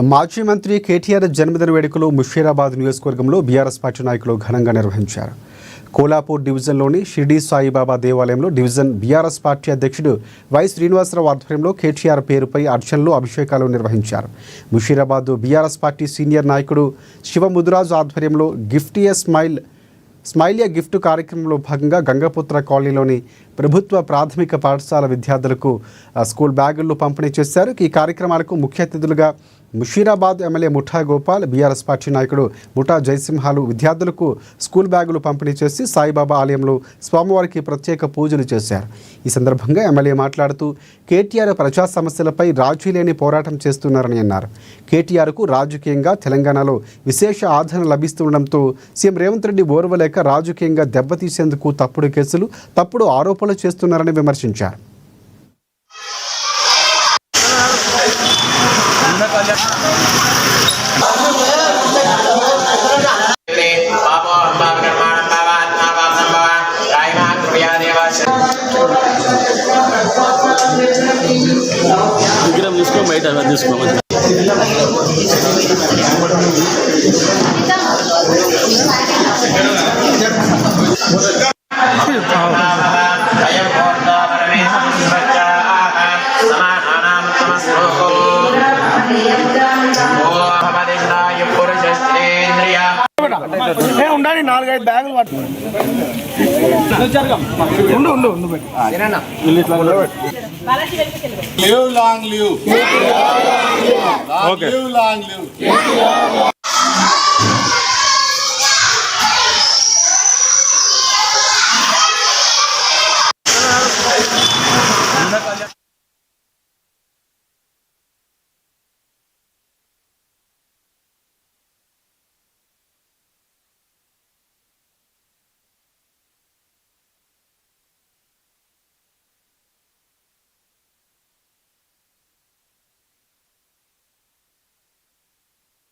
మాజీ మంత్రి కేటీఆర్ జన్మదిన వేడుకలు ముషీరాబాద్ నియోజకవర్గంలో బీఆర్ఎస్ పార్టీ నాయకులు ఘనంగా నిర్వహించారు. కోలాపూర్ డివిజన్లోని షిర్డీ సాయిబాబా దేవాలయంలో డివిజన్ బీఆర్ఎస్ పార్టీ అధ్యక్షుడు వై శ్రీనివాసరావు ఆధ్వర్యంలో కేటీఆర్ పేరుపై అర్చనలు, అభిషేకాలు నిర్వహించారు. ముషీరాబాద్ బీఆర్ఎస్ పార్టీ సీనియర్ నాయకుడు శివముదురాజు ఆధ్వర్యంలో స్మైలియా గిఫ్ట్ కార్యక్రమంలో భాగంగా గంగపుత్ర కాలనీలోని ప్రభుత్వ ప్రాథమిక పాఠశాల విద్యార్థులకు స్కూల్ బ్యాగులు పంపిణీ చేశారు. ఈ కార్యక్రమాలకు ముఖ్య అతిథులుగా ముషీరాబాద్ ఎమ్మెల్యే ముఠా గోపాల్, బీఆర్ఎస్ పార్టీ నాయకుడు ముఠా జయసింహాలు విద్యార్థులకు స్కూల్ బ్యాగులు పంపిణీ చేసి సాయిబాబా ఆలయంలో స్వామివారికి ప్రత్యేక పూజలు చేశారు. ఈ సందర్భంగా ఎమ్మెల్యే మాట్లాడుతూ కేటీఆర్ ప్రజా సమస్యలపై రాజీ లేని పోరాటం చేస్తున్నారని అన్నారు. కేటీఆర్కు రాజకీయంగా తెలంగాణలో విశేష ఆదరణ లభిస్తుండటంతో సీఎం రేవంత్ రెడ్డి ఓర్వలేక రాజకీయంగా దెబ్బతీసేందుకు తప్పుడు కేసులు, తప్పుడు ఆరోపణలు చేస్తున్నారని విమర్శించారు. విగ్రహం తీసుకో, బయట తీసుకోమని ఉండాలి. 4-5 బ్యాగులు Live long live. Long live.